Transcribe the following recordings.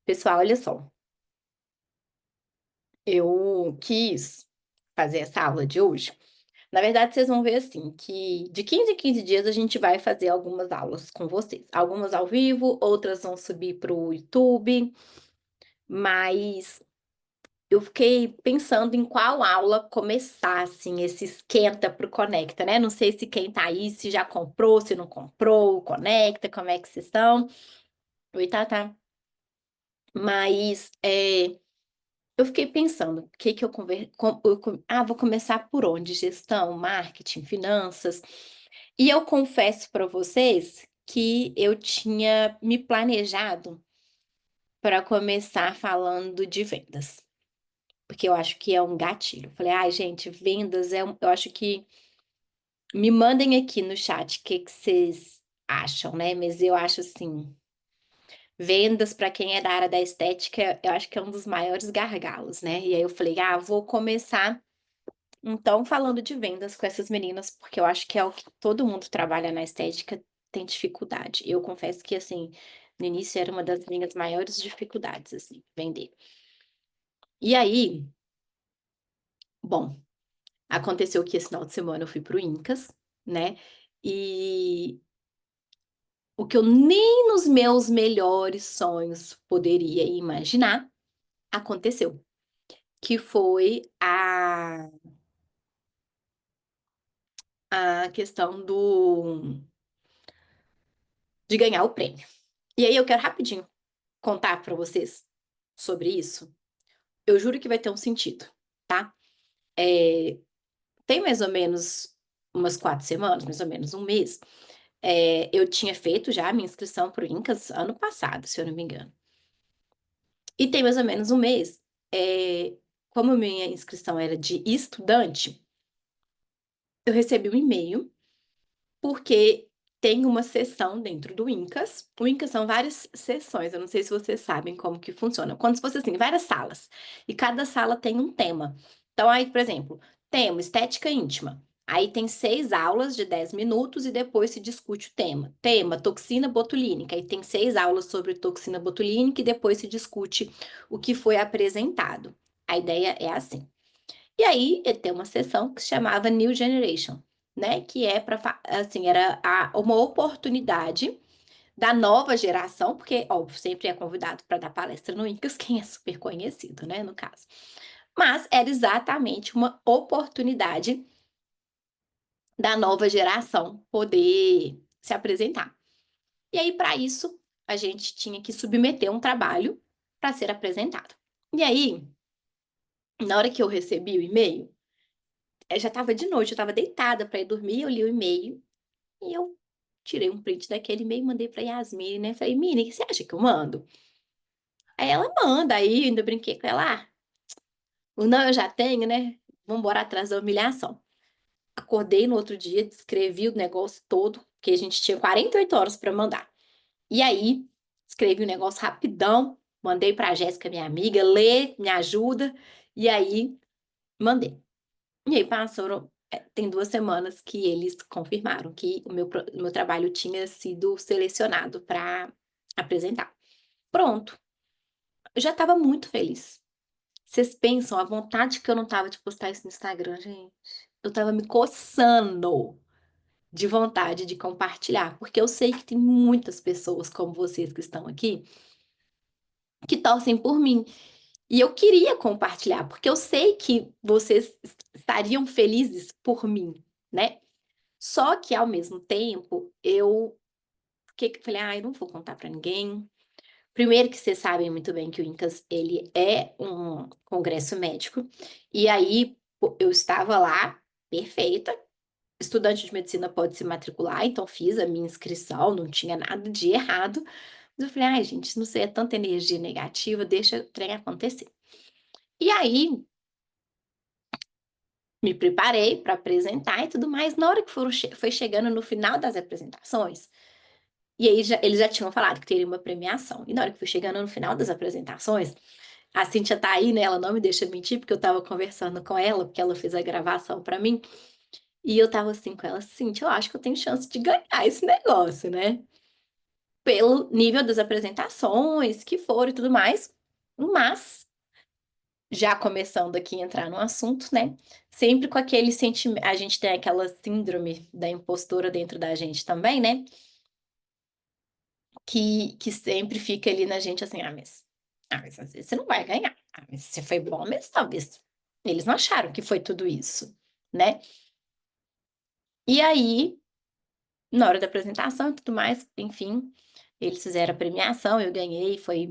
Pessoal, olha só, eu quis fazer essa aula de hoje. Na verdade, vocês vão ver assim, que de 15 em 15 dias a gente vai fazer algumas aulas com vocês. Algumas ao vivo, outras vão subir para o YouTube, mas eu fiquei pensando em qual aula começar, assim, esse esquenta para o Conecta, né? Não sei se quem tá aí, se já comprou, se não comprou, o Conecta, como é que vocês estão? Oi, Tata. Mas, eu fiquei pensando, o que que eu vou começar por onde? Gestão, marketing, finanças. E eu confesso para vocês que eu tinha me planejado para começar falando de vendas, porque eu acho que é um gatilho. Falei: "Ai, gente, vendas eu acho que me mandem aqui no chat o que que vocês acham, né, mas eu acho assim, vendas para quem é da área da estética, eu acho que é um dos maiores gargalos, né". E aí eu falei: "Ah, vou começar então, falando de vendas com essas meninas, porque eu acho que é o que todo mundo que trabalha na estética tem dificuldade. Eu confesso que, assim, no início era uma das minhas maiores dificuldades, assim, vender. E aí, bom, aconteceu que esse final de semana eu fui para o Incas, né? E o que eu nem nos meus melhores sonhos poderia imaginar aconteceu, que foi a questão de ganhar o prêmio. E aí eu quero rapidinho contar para vocês sobre isso, eu juro que vai ter um sentido, tá? Eh, Tem mais ou menos umas 4 semanas, mais ou menos um mês, eu tinha feito já a minha inscrição para o Incas ano passado, se eu não me engano. E tem mais ou menos um mês, como a minha inscrição era de estudante, eu recebi um e-mail, porque tem uma sessão dentro do Incas. O Incas são várias sessões, eu não sei se vocês sabem como que funciona. Quando se fosse assim, várias salas, e cada sala tem um tema. Então aí, por exemplo, tema estética íntima. Aí tem 6 aulas de 10 minutos e depois se discute o tema. Tema toxina botulínica, aí tem 6 aulas sobre toxina botulínica e depois se discute o que foi apresentado. A ideia é assim. E aí, ele tem uma sessão que se chamava New Generation, né, que é para assim, era uma oportunidade da nova geração, porque, óbvio, sempre é convidado para dar palestra no Incas quem é super conhecido, né, no caso. Mas era exatamente uma oportunidade da nova geração poder se apresentar. E aí, para isso, a gente tinha que submeter um trabalho para ser apresentado. E aí, na hora que eu recebi o e-mail, já estava de noite, eu estava deitada para ir dormir, eu li o e-mail e eu tirei um print daquele e-mail e mandei para Yasmine, né, falei: "Mini, o que você acha que eu mando?". Aí ela manda, aí ainda brinquei com ela: o não eu já tenho, né, vamos embora atrás da humilhação". Acordei no outro dia, escrevi o negócio todo, porque a gente tinha 48 horas para mandar. E aí, escrevi o negócio rapidão, mandei pra Jéssica, minha amiga, lê, me ajuda, e aí mandei. E aí passaram tem 2 semanas que eles confirmaram que o meu trabalho tinha sido selecionado para apresentar. Pronto, eu já estava muito feliz. Vocês pensam a vontade que eu não estava de postar isso no Instagram, gente. Eu estava me coçando de vontade de compartilhar, porque eu sei que tem muitas pessoas como vocês que estão aqui, que torcem por mim. E eu queria compartilhar, porque eu sei que vocês estariam felizes por mim, né. Só que ao mesmo tempo, eu falei: "Ai, não vou contar para ninguém". Primeiro que vocês sabem muito bem que o Incas, ele é um congresso médico, e aí, eu estava lá, perfeita, estudante de medicina pode se matricular, então fiz a minha inscrição, não tinha nada de errado, mas eu falei: "Ai gente, não sei, é tanta energia negativa, deixa o trem acontecer". E aí, me preparei para apresentar e tudo mais, na hora que foi chegando no final das apresentações, e aí eles já tinham falado que teria uma premiação, e na hora que foi chegando no final das apresentações, a Cíntia tá aí, né, ela não me deixa mentir, porque eu estava conversando com ela, porque ela fez a gravação para mim, e eu estava assim com ela: "Cíntia, eu acho que eu tenho chance de ganhar esse negócio, né". pelo nível das apresentações que foram e tudo mais, mas já começando aqui a entrar no assunto, né, sempre com aquele sentimento, a gente tem aquela síndrome da impostora dentro da gente também, né, que sempre fica ali na gente assim: mas às vezes você não vai ganhar. Ah, mas você foi bom, mas talvez eles não acharam que foi tudo isso, né". E aí, na hora da apresentação e tudo mais, enfim, eles fizeram a premiação, eu ganhei, foi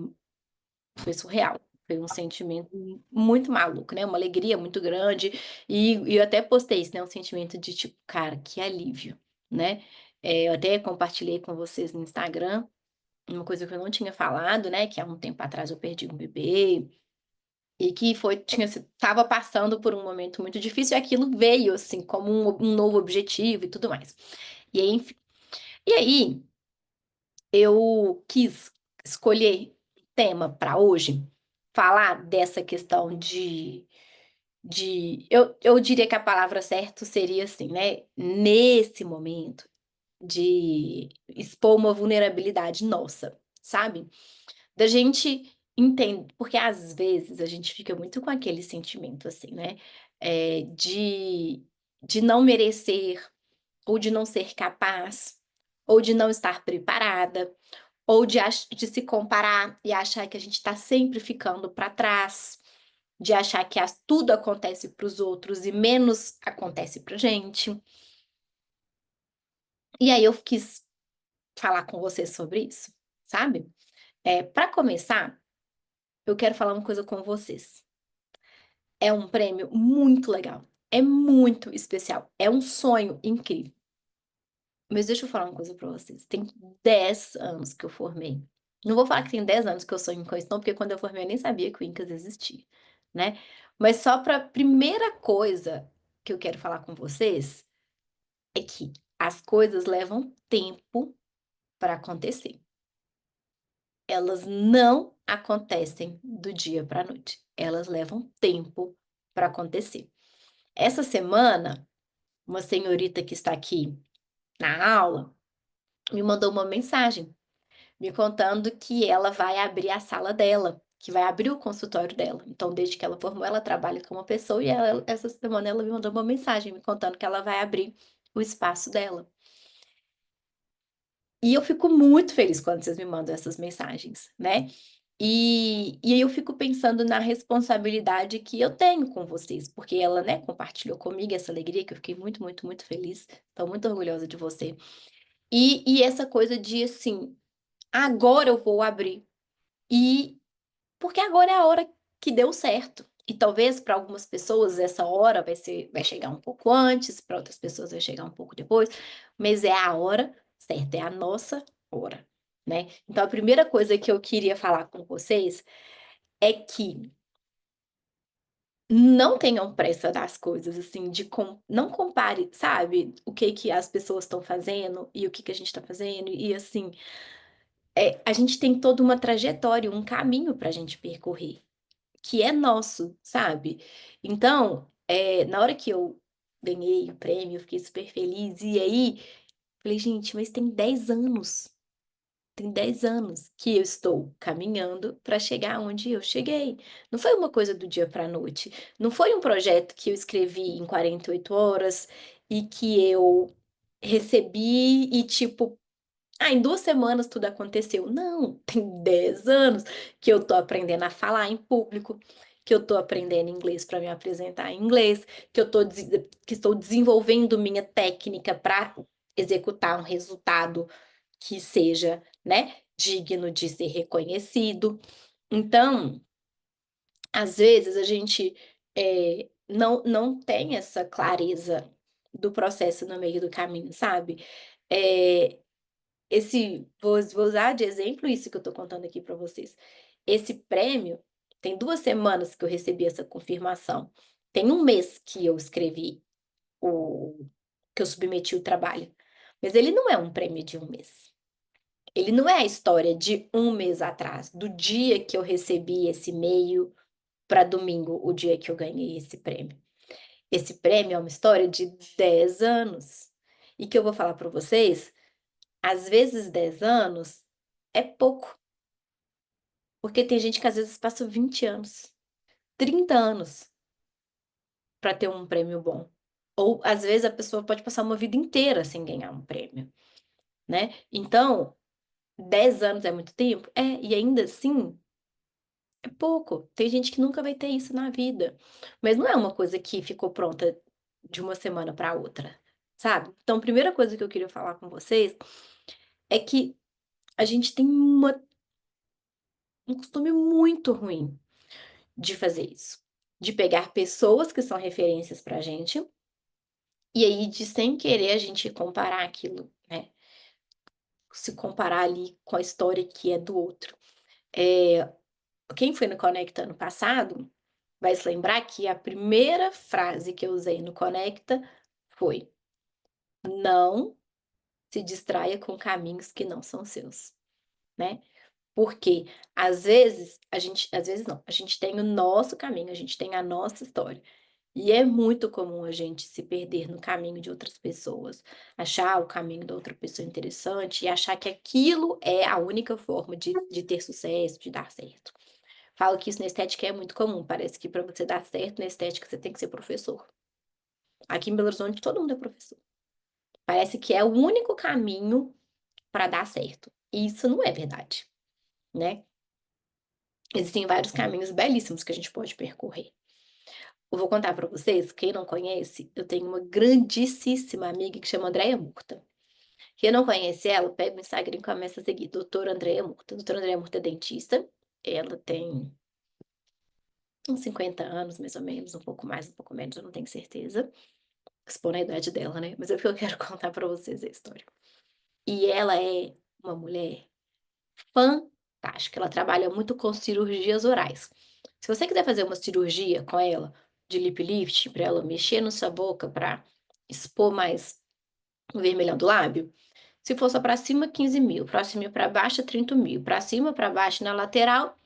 surreal. Foi um sentimento muito maluco, né, uma alegria muito grande, e eu até postei isso, né, um sentimento de tipo: "Cara, que alívio", né. Eu até compartilhei com vocês no Instagram, uma coisa que eu não tinha falado, né, que há um tempo atrás eu perdi um bebê, e que estava passando por um momento muito difícil e aquilo veio, assim, como um novo objetivo e tudo mais. E aí, enfim, e aí eu quis escolher tema para hoje, falar dessa questão eu diria que a palavra certa seria assim, né, nesse momento de expor uma vulnerabilidade nossa, sabe? Da gente entender, porque às vezes a gente fica muito com aquele sentimento assim, né, de não merecer, ou de não ser capaz, ou de não estar preparada, ou de se comparar e achar que a gente está sempre ficando para trás, de achar que tudo acontece para os outros e menos acontece pra gente. E aí eu quis falar com você sobre isso, sabe. Pra começar, eu quero falar uma coisa com vocês. É um prêmio muito legal, é muito especial, é um sonho incrível. Mas deixa eu falar uma coisa pra vocês, tem 10 anos que eu formei. Não vou falar que tem 10 anos que eu sonho com isso não, porque quando eu formei eu nem sabia que o Incas existia, né. Mas só pra primeira coisa que eu quero falar com vocês, é que as coisas levam tempo para acontecer. Elas não acontecem do dia para a noite, elas levam tempo para acontecer. Essa semana, uma senhorita que está aqui na aula, me mandou uma mensagem, me contando que ela vai abrir a sala dela, que vai abrir o consultório dela. Então, desde que ela formou, ela trabalha com uma pessoa e essa semana ela me mandou uma mensagem me contando que ela vai abrir o espaço dela. E eu fico muito feliz quando vocês me mandam essas mensagens, né. E aí eu fico pensando na responsabilidade que eu tenho com vocês, porque ela, né, compartilhou comigo essa alegria que eu fiquei muito, muito, muito feliz, estou muito orgulhosa de você. E essa coisa de, assim, agora eu vou abrir, e porque agora é a hora que deu certo. E talvez para algumas pessoas essa hora vai chegar um pouco antes, para outras pessoas vai chegar um pouco depois, mas é a hora certa, é a nossa hora, né. Então a primeira coisa que eu queria falar com vocês é que não tenham pressa das coisas, assim, não compare, sabe, o que que as pessoas estão fazendo e o que que a gente está fazendo, e assim, a gente tem toda uma trajetória, um caminho para a gente percorrer. Que é nosso, sabe. Então, na hora que eu ganhei o prêmio, eu fiquei super feliz, e aí, falei: "Gente, mas tem 10 anos que eu estou caminhando para chegar onde eu cheguei". Não foi uma coisa do dia para a noite, não foi um projeto que eu escrevi em 48 horas e que eu recebi e tipo em 2 semanas tudo aconteceu. Não, tem 10 anos que eu tô aprendendo a falar em público, que eu tô aprendendo inglês para me apresentar em inglês, que eu tô que estou desenvolvendo minha técnica para executar um resultado que seja, né, digno de ser reconhecido. Então, às vezes a gente, não tem essa clareza do processo no meio do caminho, sabe. Eh vou usar de exemplo isso que eu estou contando aqui para vocês. Esse prêmio, tem 2 semanas que eu recebi essa confirmação. Tem um mês que eu escrevi o que eu submeti o trabalho, mas ele não é um prêmio de um mês. Ele não é a história de um mês atrás, do dia que eu recebi esse e-mail para domingo, o dia que eu ganhei esse prêmio. Esse prêmio é uma história de 10 anos, e que eu vou falar para vocês, às vezes 10 anos é pouco, porque tem gente que às vezes passa 20 anos, 30 anos para ter um prêmio bom. Ou às vezes a pessoa pode passar uma vida inteira sem ganhar um prêmio, né. Então, 10 anos é muito tempo? É, e ainda assim é pouco. Tem gente que nunca vai ter isso na vida, mas não é uma coisa que ficou pronta de uma semana para outra, sabe. Então a primeira coisa que eu queria falar com vocês é que a gente tem um costume muito ruim de fazer isso, de pegar pessoas que são referências pra gente, e aí de sem querer a gente comparar aquilo, né, se comparar ali com a história que é do outro. Eh, quem foi no Conecta ano passado, vai se lembrar que a primeira frase que eu usei no Conecta foi: "Não se distraia com caminhos que não são seus", né. Porque às vezes não, a gente tem o nosso caminho, a gente tem a nossa história. E é muito comum a gente se perder no caminho de outras pessoas, achar o caminho da outra pessoa interessante e achar que aquilo é a única forma de ter sucesso, de dar certo. Falo que isso na estética é muito comum, parece que para você dar certo na estética você tem que ser professor. Aqui em Belo Horizonte todo mundo é professor. Parece que é o único caminho para dar certo. E isso não é verdade, né. Existem vários caminhos belíssimos que a gente pode percorrer. Eu vou contar para vocês, quem não conhece, eu tenho uma grandissíssima amiga que chama Andréia Murta. Quem não conhece ela, pega o Instagram e começa a seguir, doutora Andréia Murta. Doutora Andréia Murta é dentista, ela tem uns 50 anos, mais ou menos, um pouco mais, um pouco menos, eu não tenho certeza, expondo a idade dela, né, mas é porque eu quero contar para vocês a história. E ela é uma mulher fantástica, ela trabalha muito com cirurgias orais. Se você quiser fazer uma cirurgia com ela, de lip lift, para ela mexer na sua boca, para expor mais o vermelhão do lábio, se for só para cima, 15.000, pra cima e para baixo, 30.000, para cima, para baixo e na lateral,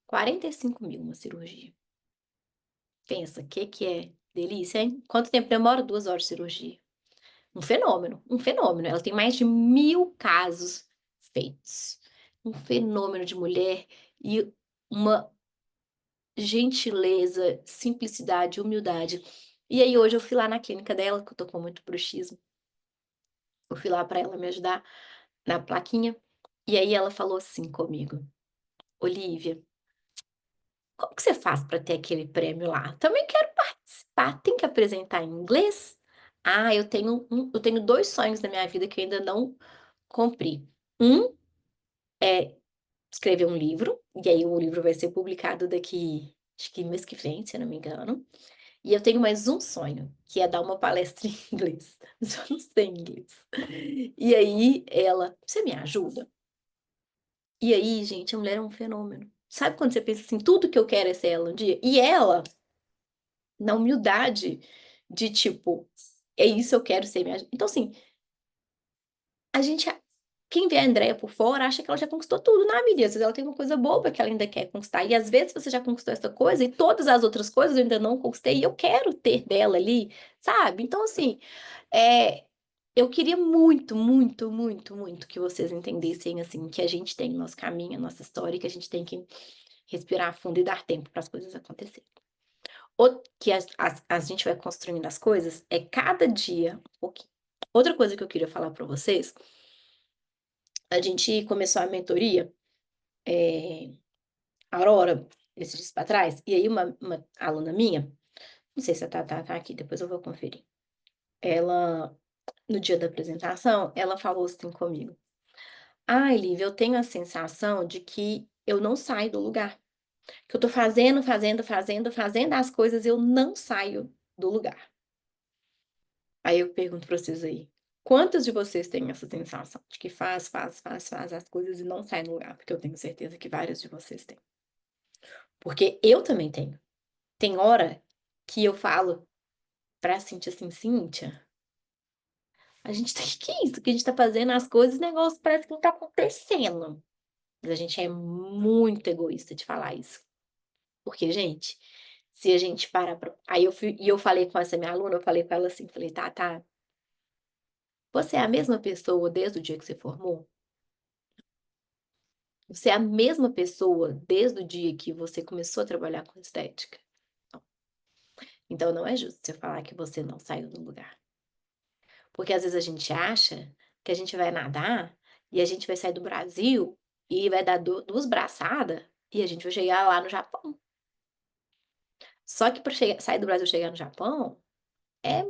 45.000 uma cirurgia. Pensa, que é delícia, hein? Quanto tempo demora? 2 horas de cirurgia. Um fenômeno. Ela tem mais de 1.000 casos feitos. Um fenômeno de mulher e uma gentileza, simplicidade, humildade. E aí hoje eu fui lá na clínica dela, que eu tô com muito bruxismo, eu fui lá para ela me ajudar na plaquinha, e aí ela falou assim comigo: "Olívia, como que você faz para ter aquele prêmio lá? Também quero participar, tem que apresentar em inglês?" "Ah, eu tenho 2 sonhos na minha vida que eu ainda não cumpri. Um é escrever um livro, e aí o livro vai ser publicado daqui, acho que mês que vem, se eu não me engano. E eu tenho mais um sonho, que é dar uma palestra em inglês, mas eu não sei inglês. E aí ela: "Você me ajuda?" E aí, gente, a mulher é um fenômeno. Sabe quando você pensa assim: "Tudo que eu quero é ser ela um dia"? E ela, na humildade de tipo: "É isso, eu quero ser, me aju". Então assim, a gente quem vê a Andréia por fora acha que ela já conquistou tudo na vida, e às vezes ela tem uma coisa boba que ela ainda quer conquistar, e às vezes você já conquistou essa coisa e todas as outras coisas eu ainda não conquistei e eu quero ter dela ali, sabe. Então assim, eu queria muito, muito, muito, muito que vocês entendessem, assim, que a gente tem o nosso caminho, a nossa história e que a gente tem que respirar fundo e dar tempo para as coisas acontecerem. Que a gente vai construindo as coisas é cada dia um pouquinho. Outra coisa que eu queria falar para vocês, a gente começou a mentoria, eh, Aurora, esses dias pra trás, e aí uma aluna minha, não sei se a tá aqui, depois eu vou conferir. Ela, no dia da apresentação, ela falou assim comigo: "Ai, Lívia, eu tenho a sensação de que eu não saio do lugar, que eu tô fazendo, fazendo, fazendo, fazendo as coisas, eu não saio do lugar". Aí eu pergunto pra vocês aí, quantos de vocês têm essa sensação de que faz, faz, faz, faz as coisas e não sai do lugar? Porque eu tenho certeza que vários de vocês têm. Porque eu também tenho. Tem hora que eu falo pra Cíntia assim: "Cíntia, a gente tem que é isso que a gente tá fazendo as coisas, o negócio parece que não tá acontecendo". Mas a gente é muito egoísta de falar isso. Porque, gente, se a gente parar pra aí eu falei com essa minha aluna, eu falei com ela assim, falei: "Tá, tá, você é a mesma pessoa desde o dia que você formou?" Você é a mesma pessoa desde o dia que você começou a trabalhar com estética? Não. Então não é justo você falar que você não saiu do lugar. Porque às vezes a gente acha que a gente vai nadar e a gente vai sair do Brasil e vai dar 2 braçadas e a gente vai chegar lá no Japão. Só que para sair do Brasil e chegar no Japão, é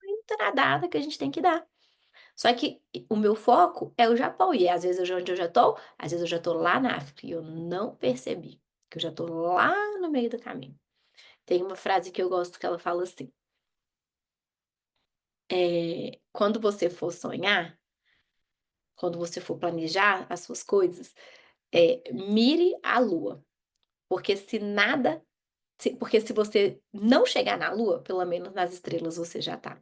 muita nadada que a gente tem que dar. Só que o meu foco é o Japão e às vezes onde eu já tô, às vezes eu já tô lá na África e eu não percebi, que eu já tô lá no meio do caminho. Tem uma frase que eu gosto que ela fala assim, quando você for sonhar, quando você for planejar as suas coisas, mire a lua, porque porque se você não chegar na lua, pelo menos nas estrelas você já tá,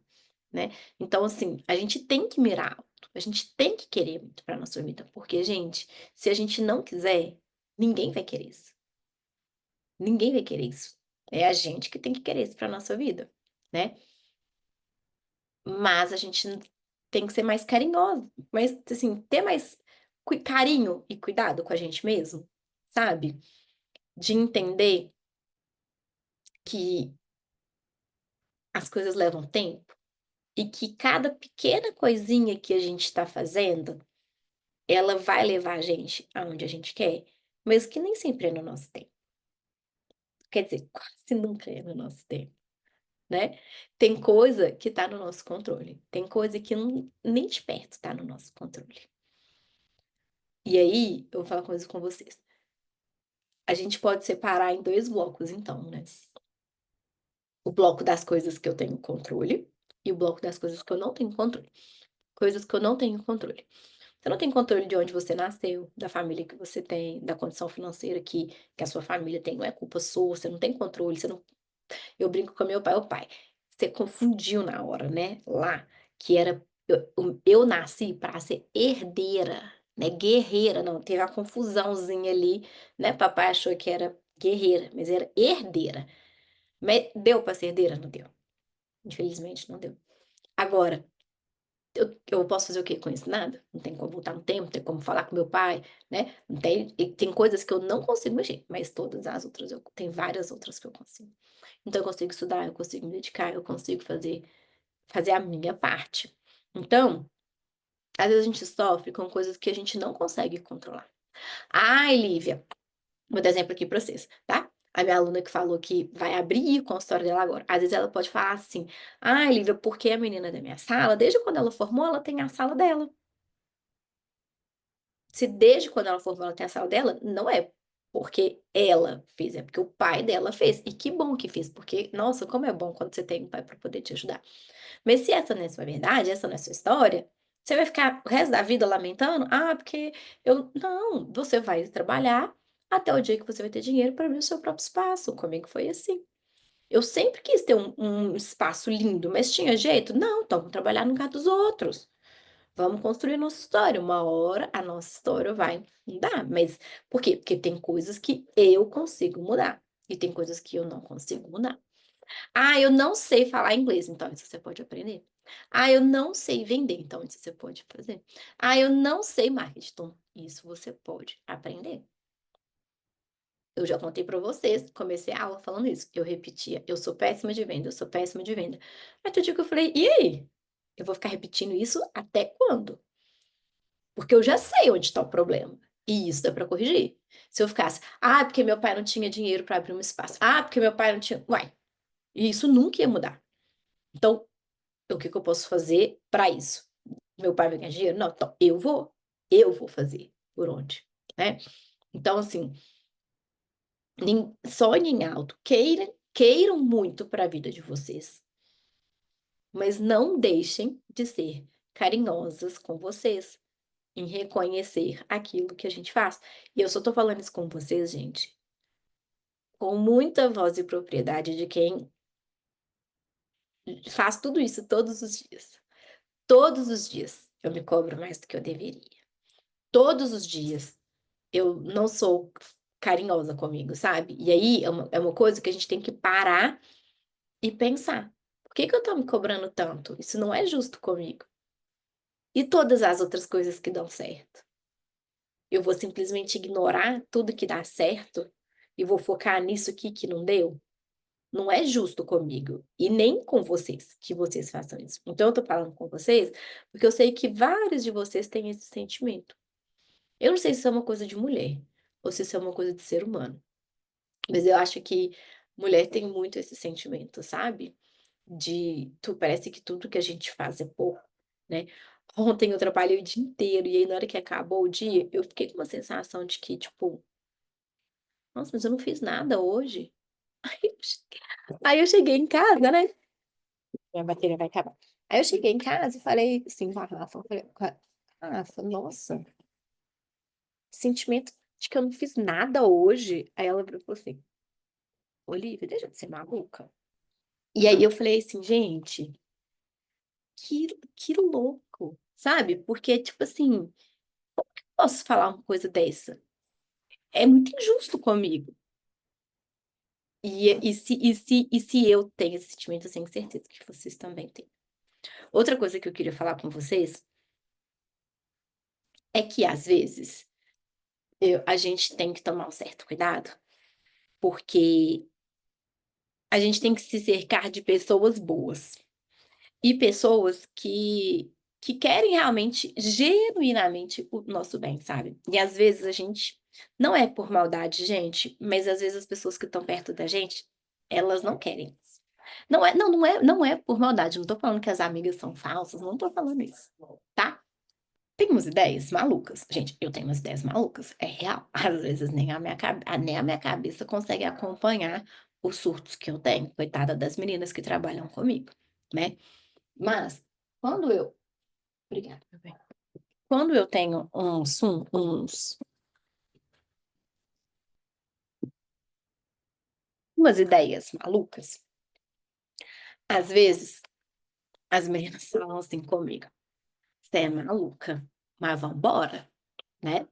né. Então assim, a gente tem que mirar alto, a gente tem que querer muito pra nossa vida, porque gente, se a gente não quiser, ninguém vai querer isso, ninguém vai querer isso. É a gente que tem que querer isso pra nossa vida, né. Mas a gente tem que ser mais carinhoso, mas assim, ter mais carinho e cuidado com a gente mesmo, sabe? De entender que as coisas levam tempo e que cada pequena coisinha que a gente está fazendo, ela vai levar a gente aonde a gente quer, mas que nem sempre é no nosso tempo. Quer dizer, quase nunca é no nosso tempo, né? Tem coisa que está no nosso controle, tem coisa que nem de perto está no nosso controle. E aí, eu vou falar uma coisa com vocês. A gente pode separar em 2 blocos então, né. O bloco das coisas que eu tenho controle, e o bloco das coisas que eu não tenho controle. Coisas que eu não tenho controle. Você não tem controle de onde você nasceu, da família que você tem, da condição financeira que a sua família tem, não é culpa sua, você não tem controle, você não eu brinco com meu pai: "Ô pai, você confundiu na hora, né, lá, que era eu nasci para ser herdeira, né, guerreira, não, teve a confusãozinha ali, né, papai achou que era guerreira, mas era herdeira. Deu para ser herdeira? Não deu, infelizmente não deu. Agora, eu posso fazer o quê com isso? Nada, não tem como voltar no tempo, não tem como falar com meu pai, né, não tem e tem coisas que eu não consigo mexer, mas todas as outras eu tem várias outras que eu consigo. Então eu consigo estudar, eu consigo me dedicar, eu consigo fazer a minha parte. Então, às vezes a gente sofre com coisas que a gente não consegue controlar. "Ai, Lívia", vou dar exemplo aqui para vocês, tá. A minha aluna que falou que vai abrir o consultório dela agora, às vezes ela pode falar assim: "Ai, Lívia, porque a menina da minha sala, desde quando ela formou, ela tem a sala dela". Se desde quando ela formou ela tem a sala dela, não é porque ela fez, é porque o pai dela fez. E que bom que fez, porque, nossa, como é bom quando você tem um pai para poder te ajudar. Mas se essa não é sua verdade, essa não é sua história, você vai ficar o resto da vida lamentando: "Ah, porque eu", não, você vai trabalhar até o dia que você vai ter dinheiro para abrir o seu próprio espaço. Comigo foi assim. Eu sempre quis ter um espaço lindo, mas tinha jeito? Não, então vou trabalhar no lugar dos outros. Vamos construir nossa história. Uma hora a nossa história vai mudar. Mas por quê? Porque tem coisas que eu consigo mudar e tem coisas que eu não consigo mudar. Ah, eu não sei falar inglês, então isso você pode aprender. Ah, eu não sei vender, então isso você pode fazer. Ah, eu não sei marketing, então isso você pode aprender. Eu já contei para vocês, comecei a aula falando isso. Eu repetia: "Eu sou péssima de venda, eu sou péssima de venda". Aí teve um dia que eu falei: "E aí? Eu vou ficar repetindo isso até quando?". Porque eu já sei onde está o problema, e isso dá para corrigir. Se eu ficasse: "Ah, porque meu pai não tinha dinheiro para abrir um espaço. Ah, porque meu pai não tinha", uai, e isso nunca ia mudar. Então, o que que eu posso fazer para isso? Meu pai vai ganhar dinheiro? Não, então eu vou fazer por onde, né. Então assim, sonhem alto, queiram muito para a vida de vocês, mas não deixem de ser carinhosas com vocês. Em reconhecer aquilo que a gente faz. E eu só tô falando isso com vocês, gente, com muita voz e propriedade de quem faz tudo isso todos os dias. Todos os dias eu me cobro mais do que eu deveria. Todos os dias eu não sou carinhosa comigo, sabe? E aí é uma coisa que a gente tem que parar e pensar: "Por que que eu tô me cobrando tanto? Isso não é justo comigo". E todas as outras coisas que dão certo. Eu vou simplesmente ignorar tudo que dá certo e vou focar nisso aqui que não deu? Não é justo comigo e nem com vocês, que vocês façam isso. Então eu tô falando com vocês, porque eu sei que vários de vocês têm esse sentimento. Eu não sei se isso é uma coisa de mulher ou se isso é uma coisa de ser humano, mas eu acho que mulher tem muito esse sentimento, sabe? Parece que tudo que a gente faz é pouco, né. Ontem eu trabalhei o dia inteiro e aí na hora que acabou o dia, eu fiquei com uma sensação de que tipo: "Nossa, mas eu não fiz nada hoje". Aí eu cheguei em casa, né, minha bateria vai acabar. Aí eu cheguei em casa e falei assim com a Rafa, eu falei com a Rafa: "Nossa, sentimento de que eu não fiz nada hoje". Aí ela virou e falou assim: "Olivia, deixa de ser maluca". E aí eu falei assim: "Gente, que louco", sabe, porque tipo assim, posso falar uma coisa dessa? É muito injusto comigo. E se eu tenho esse sentimento, eu tenho certeza que vocês também têm. Outra coisa que eu queria falar com vocês é que, às vezes, a gente tem que tomar um certo cuidado, porque a gente tem que se cercar de pessoas boas e pessoas que querem realmente, genuinamente, o nosso bem, sabe. E, às vezes, a gente não é por maldade, gente, mas, às vezes, as pessoas que estão perto da gente, elas não querem isso. Não é por maldade, não tô falando que as amigas são falsas, não tô falando isso, tá. Tem umas ideias malucas. Gente, eu tenho umas ideias malucas, é real. Às vezes nem a minha cabeça consegue acompanhar os surtos que eu tenho, coitada das meninas que trabalham comigo, né. Mas, quando eu obrigada, meu bem. Quando eu tenho umas ideias malucas, às vezes as meninas falam assim comigo: "Você é maluca, mas vamos embora, né.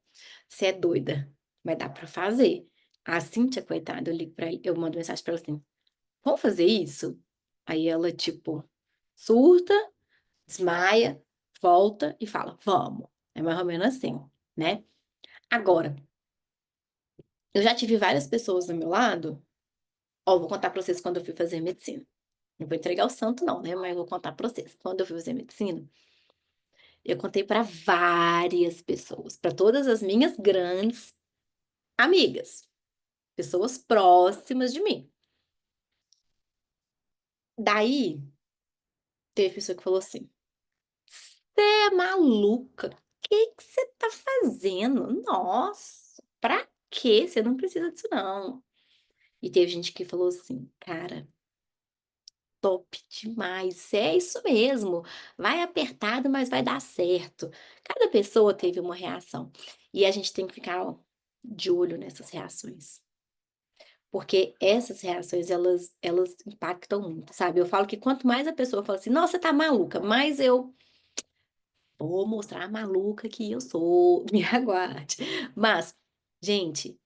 Você é doida, mas dá pra fazer". A Cíntia, coitada, eu mando mensagem pra ela assim: "Vamos fazer isso?". Aí ela, tipo, surta, desmaia, volta e fala: "Vamos". É mais ou menos assim, né. Agora, eu já tive várias pessoas do meu lado. Ó, vou contar pra vocês quando eu fui fazer medicina. Não vou entregar o santo não, né, mas vou contar pra vocês. Quando eu fui fazer medicina, eu contei pra várias pessoas, pra todas as minhas grandes amigas, pessoas próximas de mim. Daí, teve pessoa que falou assim: "Você é maluca, que você tá fazendo? Nossa, pra quê? Você não precisa disso não". E teve gente que falou assim: "Cara, top demais, é isso mesmo, vai apertado, mas vai dar certo". Cada pessoa teve uma reação, e a gente tem que ficar, ó, de olho nessas reações, porque essas reações elas impactam muito, sabe. Eu falo que quanto mais a pessoa fala assim: "Nossa, você tá maluca", mais eu vou mostrar a maluca que eu sou, me aguarde. Mas, gente,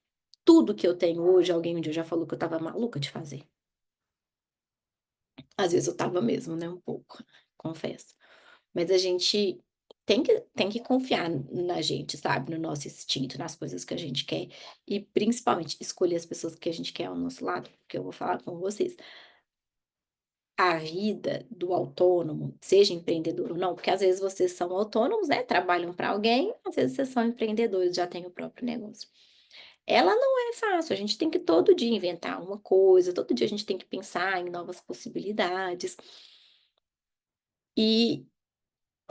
tudo que eu tenho hoje, alguém um dia já falou que eu estava maluca de fazer. Às vezes eu estava mesmo, né, um pouco, confesso. Mas a gente tem que confiar na gente, sabe, no nosso instinto, nas coisas que a gente quer e principalmente escolher as pessoas que a gente quer ao nosso lado, porque eu vou falar com vocês, a vida do autônomo, seja empreendedor ou não, porque às vezes vocês são autônomos, né, trabalham para alguém, às vezes vocês são empreendedores, já têm o próprio negócio. Ela não é fácil, a gente tem que todo dia inventar uma coisa, todo dia a gente tem que pensar em novas possibilidades, e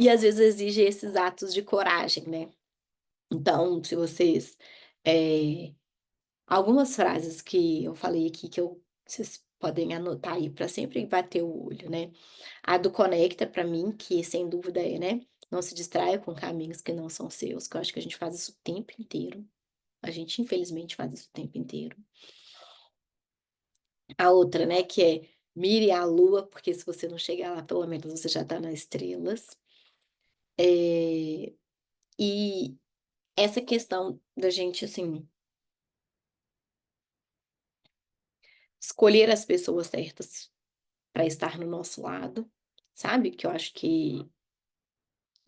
e às vezes exige esses atos de coragem, né. Então, se vocês, eh, algumas frases que eu falei aqui que vocês podem anotar aí para sempre bater o olho, né. A do conecta para mim, que sem dúvida é, né, não se distraia com caminhos que não são seus, que eu acho que a gente faz isso o tempo inteiro. A gente infelizmente faz isso o tempo inteiro. A outra, né, que é mire a lua, porque se você não chegar lá, pelo menos você já está nas estrelas. Eh, e essa questão da gente, assim, escolher as pessoas certas para estar no nosso lado, sabe, que eu acho que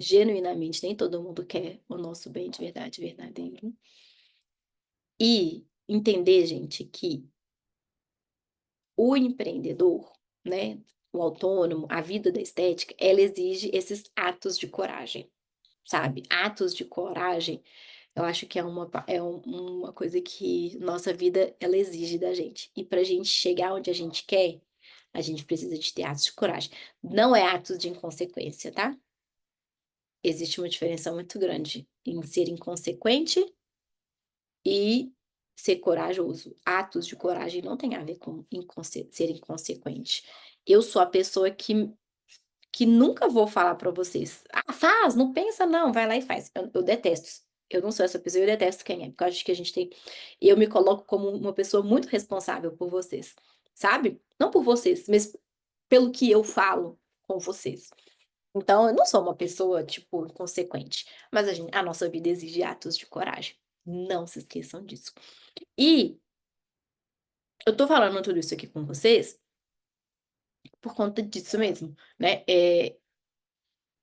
genuinamente nem todo mundo quer o nosso bem de verdade, verdadeiro. E entender, gente, que o empreendedor, né, o autônomo, a vida da estética, ela exige esses atos de coragem, sabe. Atos de coragem, eu acho que uma coisa que nossa vida ela exige da gente. E pra gente chegar onde a gente quer, a gente precisa de ter atos de coragem. Não é atos de inconsequência, tá. Existe uma diferença muito grande em ser inconsequente e ser corajoso. Atos de coragem não tem a ver com ser inconsequente. Eu sou a pessoa que nunca vou falar para vocês: "Ah, faz, não pensa não, vai lá e faz". Eu detesto isso. Eu não sou essa pessoa, eu detesto quem é, porque eu acho que a gente tem eu me coloco como uma pessoa muito responsável por vocês, sabe. Não por vocês, mas pelo que eu falo com vocês. Então eu não sou uma pessoa, tipo, inconsequente, mas a nossa vida exige atos de coragem. Não se esqueçam disso. E eu tô falando tudo isso aqui com vocês por conta disso mesmo, né,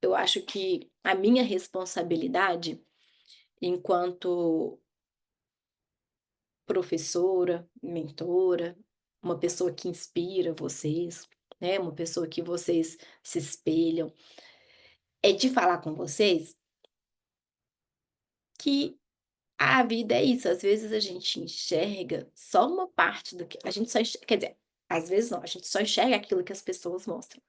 eu acho que a minha responsabilidade enquanto professora, mentora, uma pessoa que inspira vocês, né, uma pessoa que vocês se espelham, é de falar com vocês que a vida é isso, às vezes a gente enxerga só uma parte do que a gente só enxerga, quer dizer, às vezes não, a gente só enxerga aquilo que as pessoas mostram.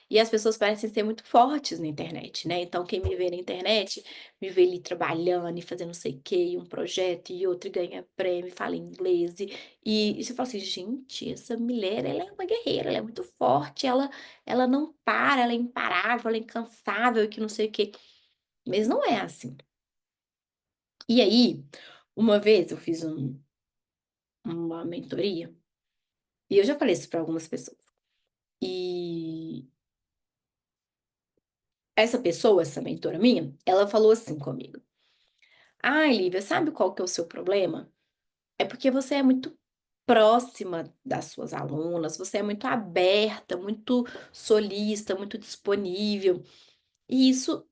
E as pessoas parecem ser muito fortes na internet, né, então quem me vê na internet, me vê ali trabalhando e fazendo não sei o quê, e um projeto e outro, e ganha prêmio, fala inglês, e você fala assim: "Gente, essa mulher ela é uma guerreira, ela é muito forte, ela não para, ela é imparável, ela é incansável e que não sei o quê", mas não é assim. E aí, uma vez eu fiz uma mentoria, e eu já falei isso para algumas pessoas, e essa pessoa, essa mentora minha, ela falou assim comigo: "Ai, Lívia, sabe qual que é o seu problema? É porque você é muito próxima das suas alunas, você é muito aberta, muito solícita, muito disponível, e isso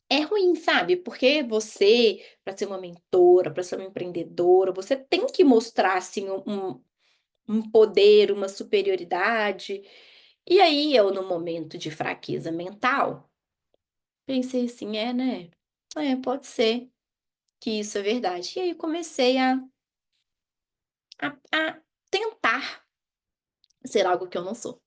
é ruim, sabe, porque você, para ser uma mentora, para ser uma empreendedora, você tem que mostrar, assim, um poder, uma superioridade". E aí eu, no momento de fraqueza mental, pensei assim: "É, né, é, pode ser que isso é verdade". E aí comecei a tentar ser algo que eu não sou,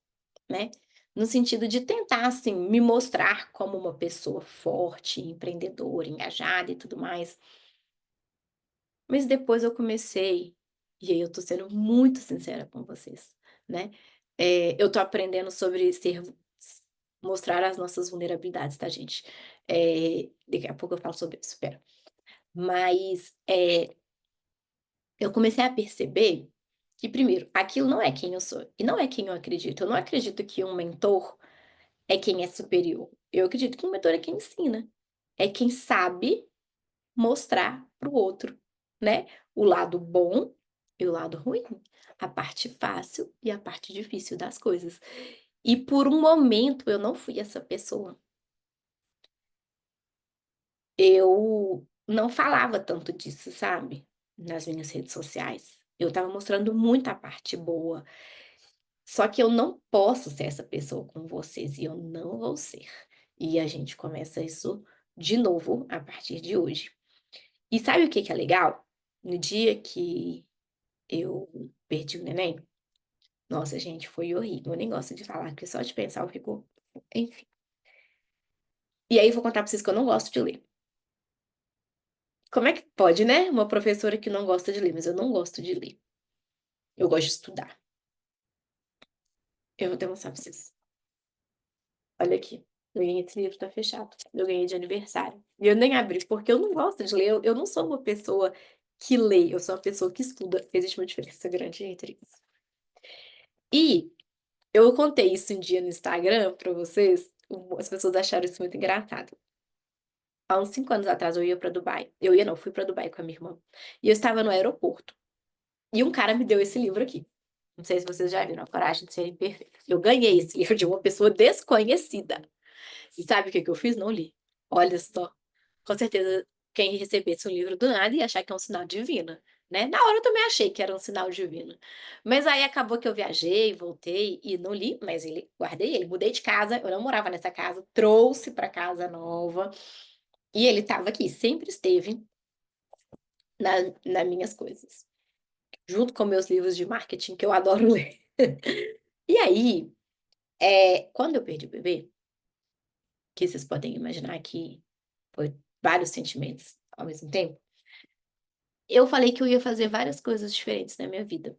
né, no sentido de tentar, assim, me mostrar como uma pessoa forte, empreendedora, engajada e tudo mais. Mas depois eu comecei, e aí eu tô sendo muito sincera com vocês, né, eu tô aprendendo sobre mostrar as nossas vulnerabilidades, tá, gente. Daqui a pouco eu falo sobre isso, espera. Mas, eu comecei a perceber que, primeiro, aquilo não é quem eu sou e não é quem eu acredito. Eu não acredito que um mentor é quem é superior. Eu acredito que um mentor é quem ensina, é quem sabe mostrar para o outro, né, o lado bom e o lado ruim, a parte fácil e a parte difícil das coisas. E por um momento eu não fui essa pessoa. Eu não falava tanto disso, sabe, nas minhas redes sociais. Eu estava mostrando muito a parte boa, só que eu não posso ser essa pessoa com vocês e eu não vou ser. E a gente começa isso de novo a partir de hoje. E sabe o que que é legal? No dia que eu perdi o neném, nossa gente, foi horrível, eu nem gosto de falar, porque só de pensar eu fico, enfim. E aí vou contar pra vocês que eu não gosto de ler. Como é que pode, né, uma professora que não gosta de ler, mas eu não gosto de ler, eu gosto de estudar. Eu vou demonstrar pra vocês. Olha aqui, eu ganhei esse livro, tá fechado, eu ganhei de aniversário. E eu nem abri, porque eu não gosto de ler, eu não sou uma pessoa que lê, eu sou uma pessoa que estuda, existe uma diferença grande entre isso. E eu contei isso um dia no Instagram pra vocês, as pessoas acharam isso muito engraçado. Há uns 5 anos atrás eu ia pra Dubai, eu ia não, fui pra Dubai com a minha irmã, e eu estava no aeroporto, e um cara me deu esse livro aqui, não sei se vocês já viram A Coragem de Ser Imperfeito. Eu ganhei esse livro de uma pessoa desconhecida, e sabe o que que eu fiz? Não li. Olha só, com certeza quem recebesse um livro do nada ia achar que é um sinal divino, né. Na hora eu também achei que era um sinal divino, mas aí acabou que eu viajei, voltei e não li, mas ele guardei ele, mudei de casa, eu não morava nessa casa, trouxe para casa nova, e ele estava aqui, sempre esteve na nas minhas coisas, junto com meus livros de marketing que eu adoro ler. E aí, quando eu perdi o bebê, que vocês podem imaginar que foi vários sentimentos ao mesmo tempo, eu falei que eu ia fazer várias coisas diferentes na minha vida.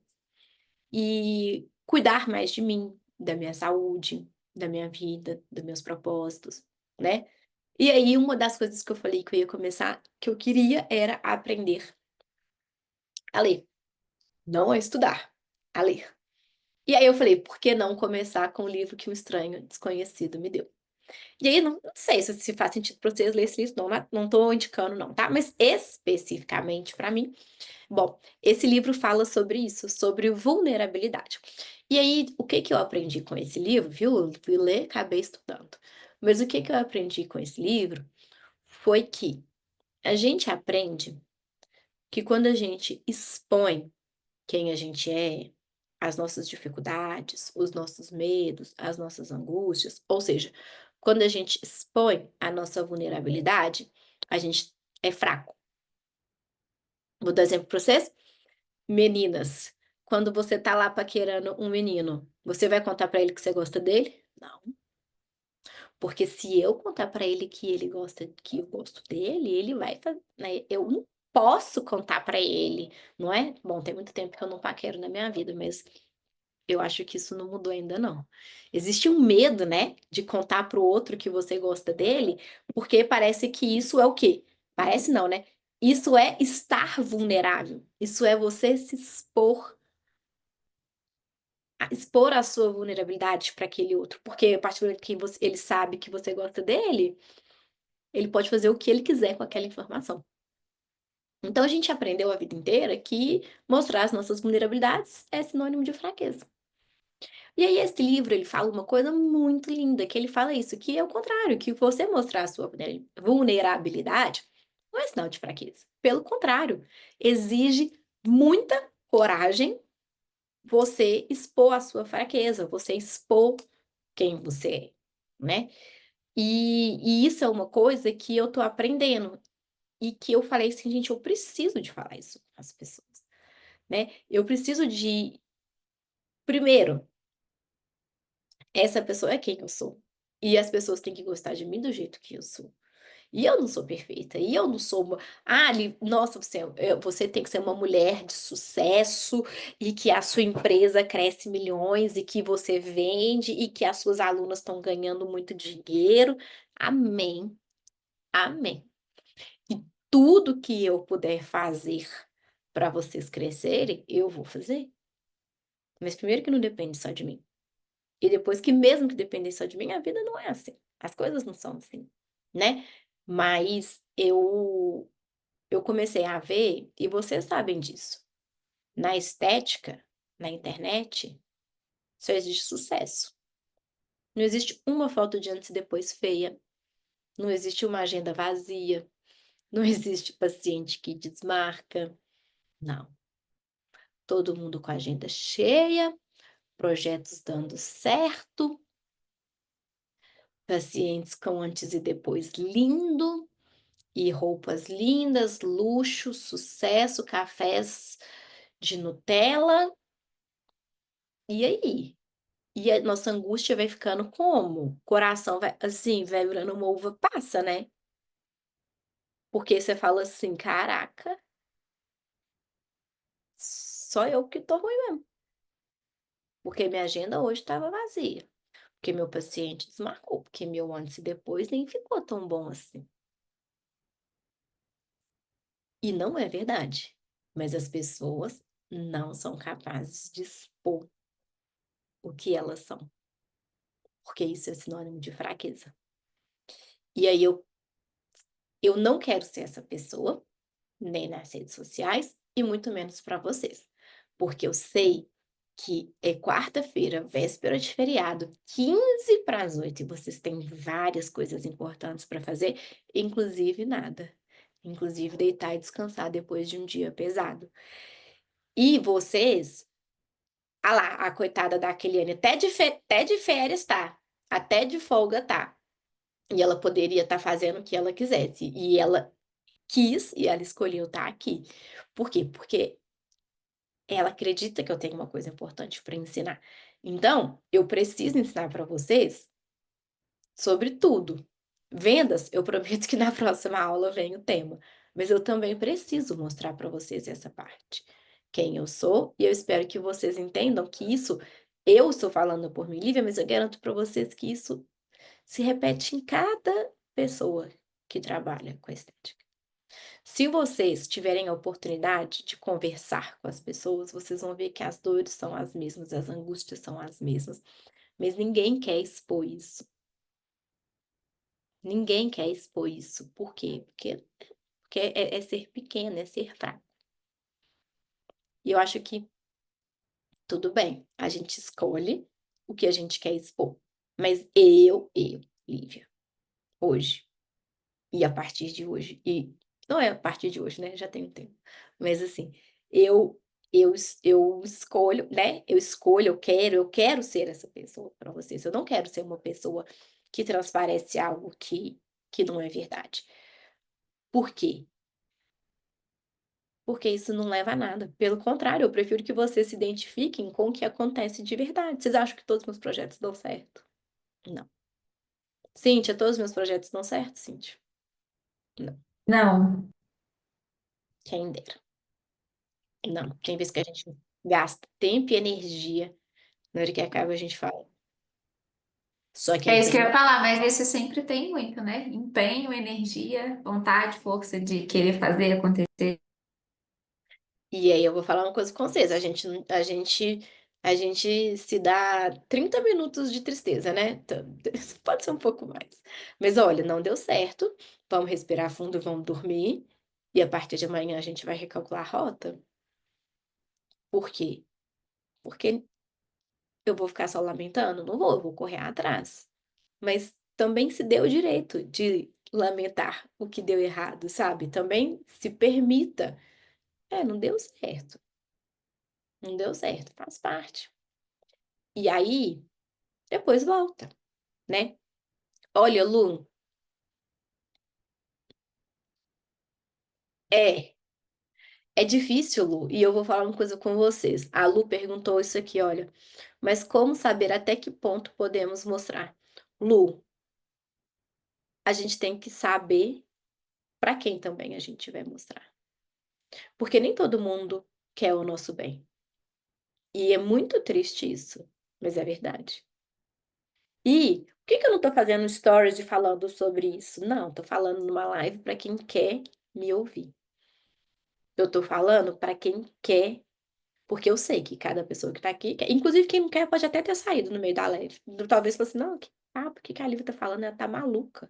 E cuidar mais de mim, da minha saúde, da minha vida, dos meus propósitos, né. E aí uma das coisas que eu falei que eu ia começar, que eu queria era aprender a ler, não a estudar, a ler. E aí eu falei: "Por que não começar com o livro que um estranho desconhecido me deu?". E aí não sei se faz sentido para vocês ler esse livro, não tô indicando não, tá. Mas especificamente para mim, bom, esse livro fala sobre isso, sobre vulnerabilidade. E aí, o que que eu aprendi com esse livro, viu? Eu fui ler, acabei estudando. Mas o que que eu aprendi com esse livro foi que a gente aprende que quando a gente expõe quem a gente é, as nossas dificuldades, os nossos medos, as nossas angústias, ou seja, quando a gente expõe a nossa vulnerabilidade, a gente é fraco. Vou dar exemplo para vocês. Meninas, quando você tá lá paquerando um menino, você vai contar pra ele que você gosta dele? Não, porque se eu contar pra ele que ele gosta que eu gosto dele, ele vai né, eu não posso contar pra ele, não é? Bom, tem muito tempo que eu não paquero na minha vida, mas eu acho que isso não mudou ainda não. Existe um medo, né, de contar para o outro que você gosta dele, porque parece que isso é o quê? Parece não, né, isso é estar vulnerável, isso é você se expor, expor a sua vulnerabilidade para aquele outro, porque a partir do momento que você ele sabe que você gosta dele, ele pode fazer o que ele quiser com aquela informação. Então a gente aprendeu a vida inteira que mostrar as nossas vulnerabilidades é sinônimo de fraqueza. E aí esse livro ele fala uma coisa muito linda, que ele fala isso, que é o contrário, que você mostrar a sua vulnerabilidade não é sinal de fraqueza. Pelo contrário, exige muita coragem você expor a sua fraqueza, você expor quem você é, né. E isso é uma coisa que eu tô aprendendo, e que eu falei assim: "Gente, eu preciso de falar isso para as pessoas", né. Eu preciso de primeiro, essa pessoa é quem eu sou, e as pessoas têm que gostar de mim do jeito que eu sou. E eu não sou perfeita, e eu não sou uma nossa, você tem que ser uma mulher de sucesso, e que a sua empresa cresce milhões, e que você vende, e que as suas alunas estão ganhando muito dinheiro. Amém, amém. E tudo que eu puder fazer para vocês crescerem, eu vou fazer. Mas primeiro que não depende só de mim. E depois que mesmo que depender só de mim, a vida não é assim, as coisas não são assim, né. Mas eu comecei a ver, e vocês sabem disso, na estética, na internet, só existe sucesso. Não existe uma foto de antes e depois feia, não existe uma agenda vazia, não existe paciente que desmarca, não. Todo mundo com a agenda cheia, projetos dando certo, pacientes com antes e depois lindo. E roupas lindas, luxo, sucesso, cafés de Nutella. E aí? E a nossa angústia vai ficando como? Coração vai assim, vai virando uma uva passa, né. Porque você fala assim: "Caraca, só eu que tô ruim mesmo, porque minha agenda hoje estava vazia, porque meu paciente desmarcou, porque meu antes e depois nem ficou tão bom assim". E não é verdade, mas as pessoas não são capazes de expor o que elas são. Porque isso é sinônimo de fraqueza. E aí eu não quero ser essa pessoa, nem nas redes sociais e muito menos para vocês, porque eu sei que é quarta-feira, véspera de feriado, 7:45, e vocês têm várias coisas importantes para fazer, inclusive nada, inclusive deitar e descansar depois de um dia pesado. E vocês, ah lá, a coitada da Keliane até de férias tá, até de folga tá, e ela poderia estar fazendo o que ela quisesse, e ela quis e ela escolheu estar aqui. Por quê? Porque ela acredita que eu tenho uma coisa importante para ensinar. Então, eu preciso ensinar para vocês sobre tudo. Vendas, eu prometo que na próxima aula vem o tema, mas eu também preciso mostrar para vocês essa parte. Quem eu sou, e eu espero que vocês entendam que isso eu estou falando por mim, Lívia, mas eu garanto para vocês que isso se repete em cada pessoa que trabalha com a estética. Se vocês tiverem a oportunidade de conversar com as pessoas, vocês vão ver que as dores são as mesmas, as angústias são as mesmas, mas ninguém quer expor isso. Ninguém quer expor isso. Por quê? Porque é ser pequeno, é ser fraco. E eu acho que tudo bem, a gente escolhe o que a gente quer expor. Mas Lívia, hoje, e a partir de hoje, e não é a partir de hoje, né, já tem um tempo, mas assim, eu eu escolho, né, eu quero ser essa pessoa para vocês, eu não quero ser uma pessoa que transparece algo que não é verdade. Por quê? Porque isso não leva a nada, pelo contrário, eu prefiro que vocês se identifiquem com o que acontece de verdade. Vocês acham que todos os meus projetos dão certo? Não. Cíntia, todos os meus projetos dão certo, Cíntia? Não, Não. quem dera. Não, tem vezes que a gente gasta tempo e energia, na hora que acaba a gente fala. Só que É aí isso que tem eu ia uma falar, mas esse sempre tem muito, né? Empenho, energia, vontade, força de querer fazer acontecer. e aí eu vou falar uma coisa com vocês, a gente se dá 30 minutos de tristeza, né, pode ser um pouco mais. Mas olha, não deu certo, vamos respirar fundo, vamos dormir, e a partir de amanhã a gente vai recalcular a rota. Por quê? Porque eu vou ficar só lamentando? Não vou, eu vou correr atrás. Mas também se dê o direito de lamentar o que deu errado, sabe, também se permita. É, não deu certo, não deu certo, faz parte. E aí, depois volta, né. Olha, Lu, é, é difícil, Lu, e eu vou falar uma coisa com vocês. A Lu perguntou isso aqui, olha: "Mas como saber até que ponto podemos mostrar?". Lu, a gente tem que saber para quem também a gente vai mostrar, porque nem todo mundo quer o nosso bem. E é muito triste isso, mas é verdade. E por que que eu não tô fazendo stories e falando sobre isso? Não, tô falando numa live para quem quer me ouvir. Eu tô falando para quem quer, porque eu sei que cada pessoa que tá aqui quer, inclusive quem não quer pode até ter saído no meio da live. Talvez fosse: "Não, que papo, que a Lívia tá falando? Ela tá maluca".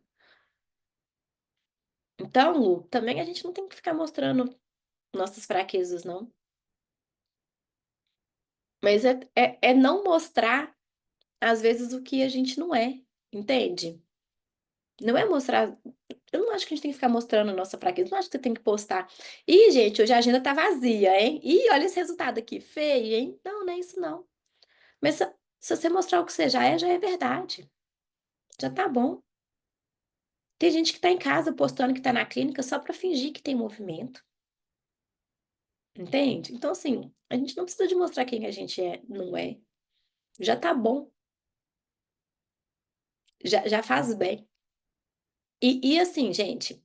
Então, Lu, também a gente não tem que ficar mostrando nossas fraquezas não, mas é não mostrar, às vezes, o que a gente não é, entende? Não é mostrar, eu não acho que a gente tem que ficar mostrando nossa fraqueza, não acho que você tem que postar: "Ih, gente, hoje a agenda tá vazia, hein. Ih, olha esse resultado aqui, feio, hein". Não, não é isso não. Mas se você mostrar o que você já é verdade, já tá bom. Tem gente que tá em casa postando que tá na clínica só pra fingir que tem movimento, entende. Então, assim, a gente não precisa de mostrar quem a gente não é, já tá bom, já faz bem. E assim, gente,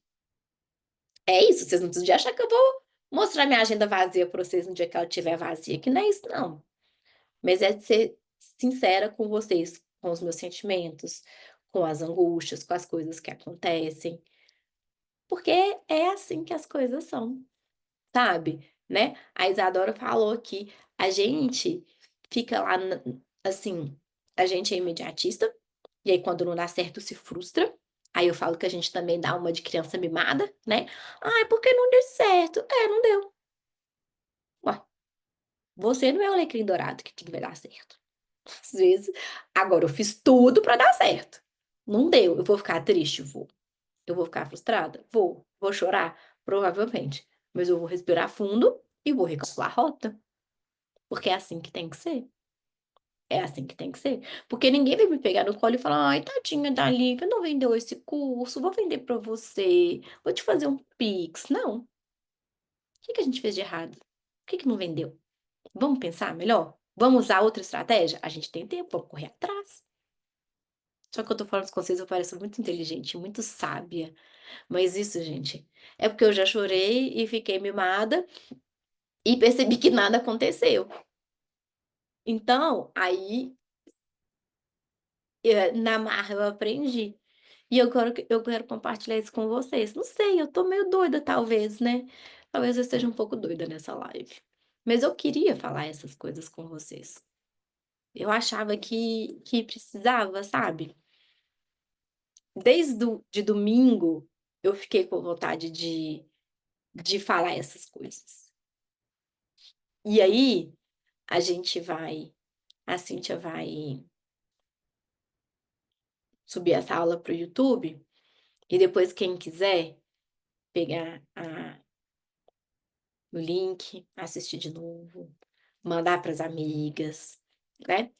é isso, vocês não precisam de achar que eu vou mostrar minha agenda vazia pra vocês no dia que ela estiver vazia, que não é isso não. Mas é de ser sincera com vocês, com os meus sentimentos, com as angústias, com as coisas que acontecem, porque é assim que as coisas são, sabe, né. A Isadora falou que a gente fica lá assim, a gente é imediatista, e aí quando não dá certo se frustra, aí eu falo que a gente também dá uma de criança mimada, né. "Ai, porque não deu certo". É, não deu. Ué. Você não é o alecrim dourado que tudo vai dar certo. Às vezes agora eu fiz tudo pra dar certo. Não deu, eu vou ficar triste? Vou. Eu vou ficar frustrada? Vou. Vou chorar? Provavelmente. Mas eu vou respirar fundo e vou recalcular a rota, porque é assim que tem que ser. É assim que tem que ser. Porque ninguém vai me pegar no colo e falar: "Ai, tadinha da Lívia, não vendeu esse curso, vou vender pra você, vou te fazer um Pix". Não. O que que a gente fez de errado? Por que que não vendeu? Vamos pensar melhor? Vamos usar outra estratégia? A gente tem tempo, vamos correr atrás. Só que eu tô falando isso com vocês, eu pareço muito inteligente, muito sábia, mas isso, gente, é porque eu já chorei e fiquei mimada e percebi que nada aconteceu. Então, aí, na marra eu aprendi. E eu quero compartilhar isso com vocês. Não sei, eu tô meio doida talvez, né. Talvez eu esteja um pouco doida nessa live. Mas eu queria falar essas coisas com vocês. Eu achava que precisava, sabe. Desde de domingo, eu fiquei com vontade de falar essas coisas. E aí, a gente vai a Cíntia vai subir essa aula para o YouTube, e depois quem quiser pegar o link, assistir de novo, mandar para as amigas, né,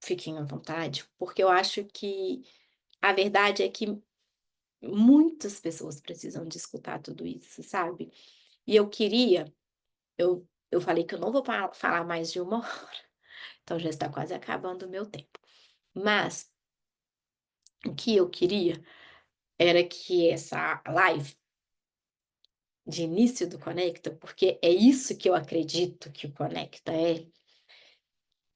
fiquem à vontade, porque eu acho que a verdade é que muitas pessoas precisam de escutar tudo isso, sabe. E eu falei que eu não vou falar mais de 1 hora, então já está quase acabando o meu tempo. Mas o que eu queria era que essa live de início do Conecta, porque é isso que eu acredito que o Conecta é,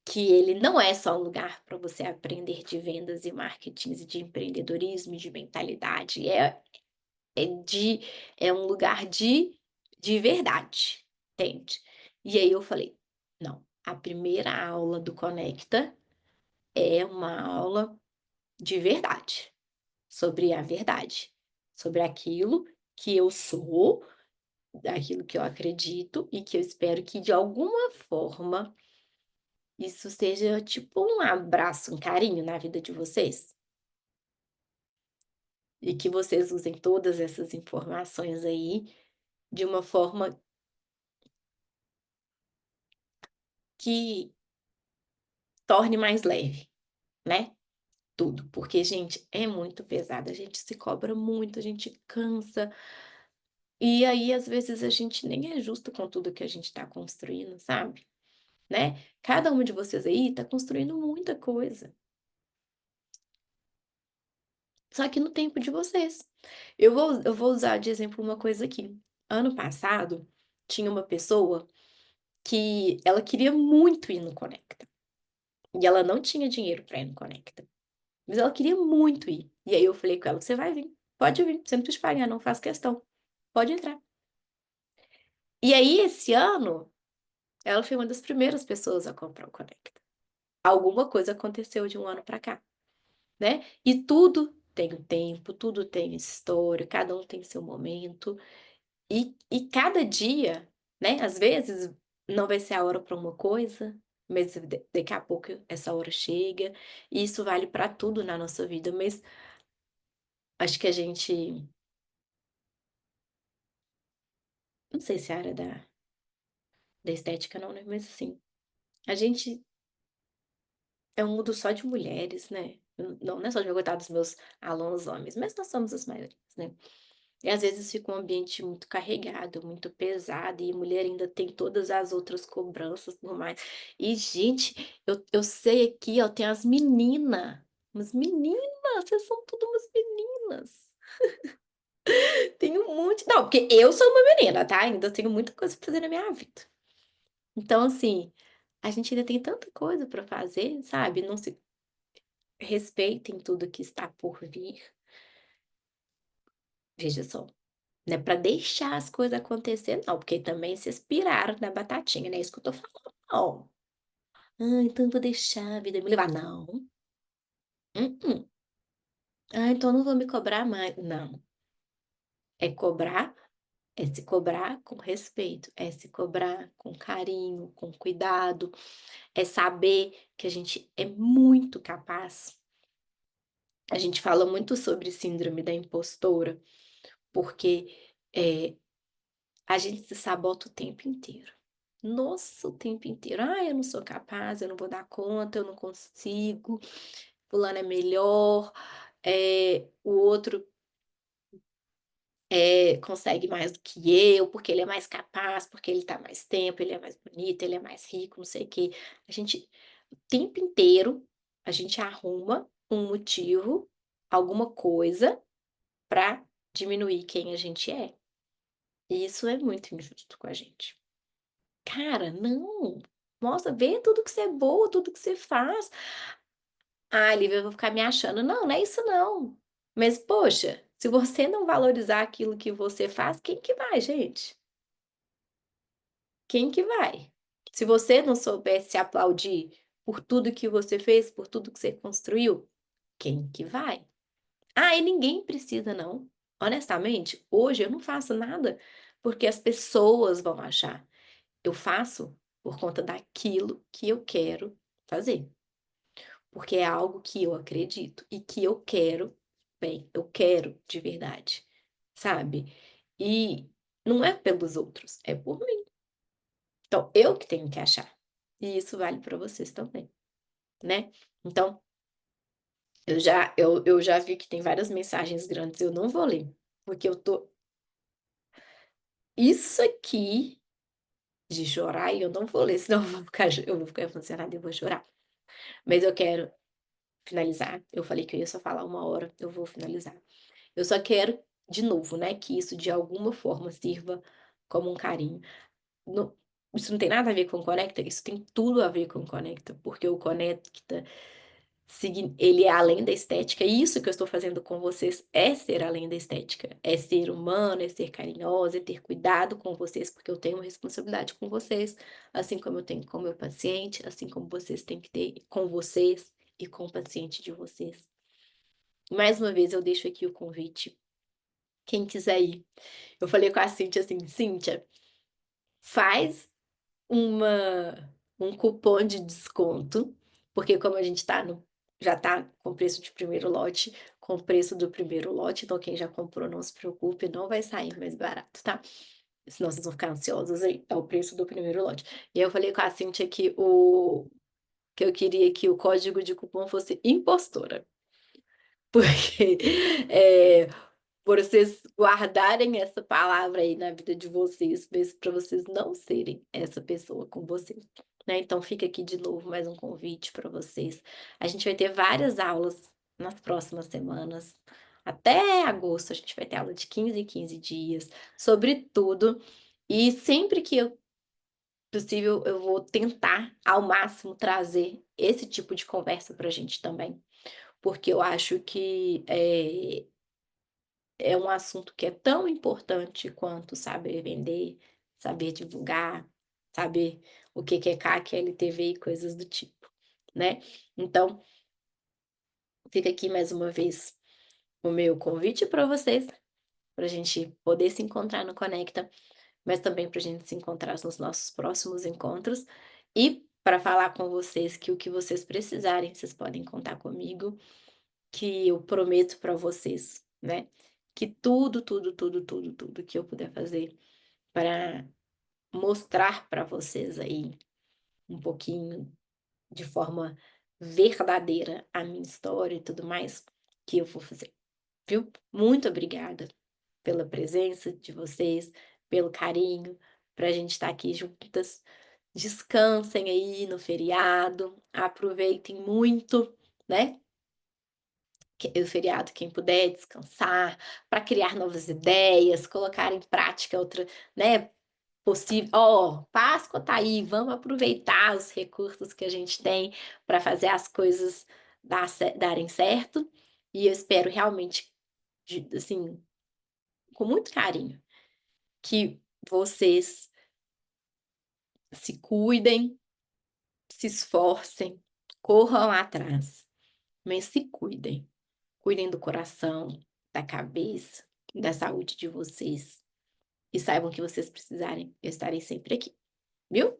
que ele não é só um lugar para você aprender de vendas e marketing e de empreendedorismo e de mentalidade, é de é um lugar de verdade, entende. E aí eu falei: "Não, a primeira aula do Conecta é uma aula de verdade, sobre a verdade, sobre aquilo que eu sou, daquilo que eu acredito e que eu espero que de alguma forma isso seja tipo um abraço, um carinho na vida de vocês, e que vocês usem todas essas informações aí de uma forma que torne mais leve, né, tudo. Porque, gente, é muito pesado, a gente se cobra muito, a gente cansa, e aí às vezes a gente nem é justo com tudo que a gente está construindo, sabe, né. Cada um de vocês aí está construindo muita coisa. Só que no tempo de vocês. Eu vou usar de exemplo uma coisa aqui. Ano passado, tinha uma pessoa que ela queria muito ir no Conecta, e ela não tinha dinheiro para ir no Conecta, mas ela queria muito ir. E aí eu falei com ela: "Você vai vir, pode vir, você não precisa pagar não, faço questão, pode entrar". E aí esse ano, ela foi uma das primeiras pessoas a comprar o Conecta. Alguma coisa aconteceu de um ano para cá, né, e tudo tem um tempo, tudo tem história, cada um tem seu momento. E cada dia, né, às vezes não vai ser a hora para uma coisa, mas daqui a pouco essa hora chega, e isso vale para tudo na nossa vida, mas acho que a gente não sei se é a área da estética não, né, mas assim, a gente é um mundo só de mulheres, né, não é só de eu coitar dos meus alunos homens, mas nós somos as maiorias, né. E às vezes fica um ambiente muito carregado, muito pesado, e mulher ainda tem todas as outras cobranças por mais. E gente, eu sei aqui, ó, tem as menina, umas meninas, vocês são tudo umas meninas. Tem um monte não, porque eu sou uma menina, tá, ainda tenho muita coisa pra fazer na minha vida. Então assim, a gente ainda tem tanta coisa pra fazer, sabe, não se respeitem tudo que está por vir. Veja só. Não é pra deixar as coisas acontecer não, porque também vocês piraram na batatinha, não é isso que eu tô falando não. "Ah, então eu vou deixar a vida me levar", não. Mm-mm. "Ah, então eu não vou me cobrar mais", não. É cobrar É se cobrar com respeito, é se cobrar com carinho, com cuidado, é saber que a gente é muito capaz. A gente fala muito sobre síndrome da impostora, porque, eh, a gente se sabota o tempo inteiro. Nossa, o tempo inteiro. "Ah, eu não sou capaz, eu não vou dar conta, eu não consigo, fulano é melhor, o outro, consegue mais do que eu, porque ele é mais capaz, porque ele tá mais tempo, ele é mais bonito, ele é mais rico, não sei o quê". A gente o tempo inteiro, a gente arruma um motivo, alguma coisa para diminuir quem a gente é. E isso é muito injusto com a gente. Cara, não. Nossa, vê tudo que você é boa, tudo que você faz. "Ah, Lívia, eu vou ficar me achando". Não, não é isso não. Mas, poxa, se você não valorizar aquilo que você faz, quem que vai, gente? Quem que vai? Se você não souber se aplaudir por tudo que você fez, por tudo que você construiu, quem que vai? Ah, e ninguém precisa não. Honestamente, hoje eu não faço nada porque as pessoas vão achar. Eu faço por conta daquilo que eu quero fazer, porque é algo que eu acredito e que eu quero bem, eu quero de verdade, sabe. E não é pelos outros, é por mim. Então eu que tenho que achar. E isso vale para vocês também, né. Então, eu já vi que tem várias mensagens grandes, eu não vou ler, porque eu tô isso aqui de chorar e eu não vou ler, senão eu vou ficar emocionada e eu vou chorar. Mas eu quero finalizar, eu falei que eu ia só falar 1 hora, eu vou finalizar. Eu só quero, de novo, né, que isso de alguma forma sirva como um carinho. Não, isso não tem nada a ver com conecta, isso tem tudo a ver com conecta, porque o conecta ele é além da estética, e isso que eu estou fazendo com vocês é ser além da estética, é ser humano, é ser carinhosa, é ter cuidado com vocês, porque eu tenho uma responsabilidade com vocês, assim como eu tenho com o meu paciente, assim como vocês têm que ter com vocês e com o paciente de vocês. Mais uma vez eu deixo aqui o convite, quem quiser ir. Eu falei com a Cíntia assim: "Cíntia, faz uma um cupom de desconto", porque como a gente já tá com preço de primeiro lote, com o preço do primeiro lote, então quem já comprou não se preocupe, não vai sair mais barato, tá. Senão vocês vão ficar ansiosos aí, é o preço do primeiro lote. E aí eu falei com a Cíntia que eu queria que o código de cupom fosse impostora, porque, eh por vocês guardarem essa palavra aí na vida de vocês, para vocês não serem essa pessoa com vocês, né. Então fica aqui de novo mais um convite para vocês. A gente vai ter várias aulas nas próximas semanas, até agosto a gente vai ter aula de 15 em 15 dias, sobre tudo, e sempre que possível eu vou tentar ao máximo trazer esse tipo de conversa para a gente também, porque eu acho que, é um assunto que é tão importante quanto saber vender, saber divulgar, saber o que é CAC, LTV e coisas do tipo, né. Então, fica aqui mais uma vez o meu convite para vocês, para a gente poder se encontrar no Conecta, mas também para a gente se encontrar nos nossos próximos encontros, e para falar com vocês que o que vocês precisarem, vocês podem contar comigo, que eu prometo para vocês, né, que tudo, tudo, tudo, tudo, tudo que eu puder fazer para mostrar para vocês aí um pouquinho de forma verdadeira a minha história e tudo mais, que eu vou fazer, viu? Muito obrigada pela presença de vocês, pelo carinho, para a gente estar aqui juntas. Descansem aí no feriado, aproveitem muito, né? O feriado, quem puder descansar, para criar novas ideias, colocar em prática outra, né, possível. Ó, Páscoa tá aí, vamos aproveitar os recursos que a gente tem para fazer as coisas darem certo, e eu espero realmente, assim, com muito carinho, que vocês se cuidem, se esforcem, corram atrás, mas se cuidem. Cuidem do coração, da cabeça, da saúde de vocês. e saibam que vocês precisarem, eu estarei sempre aqui, viu?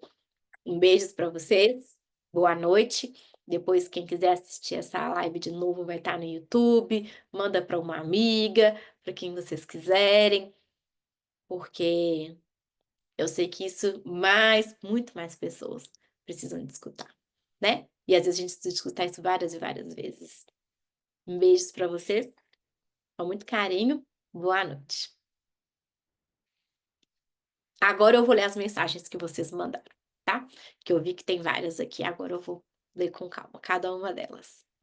Um beijo para vocês, boa noite. Depois, quem quiser assistir essa live de novo, vai estar no YouTube. Manda para uma amiga, para quem vocês quiserem, porque eu sei que isso muito mais pessoas precisam de escutar, né? E às vezes a gente precisa escutar isso várias e várias vezes. Um beijo para vocês, com muito carinho. Boa noite. Agora eu vou ler as mensagens que vocês mandaram, tá? Que eu vi que tem várias aqui, agora eu vou ler com calma cada uma delas.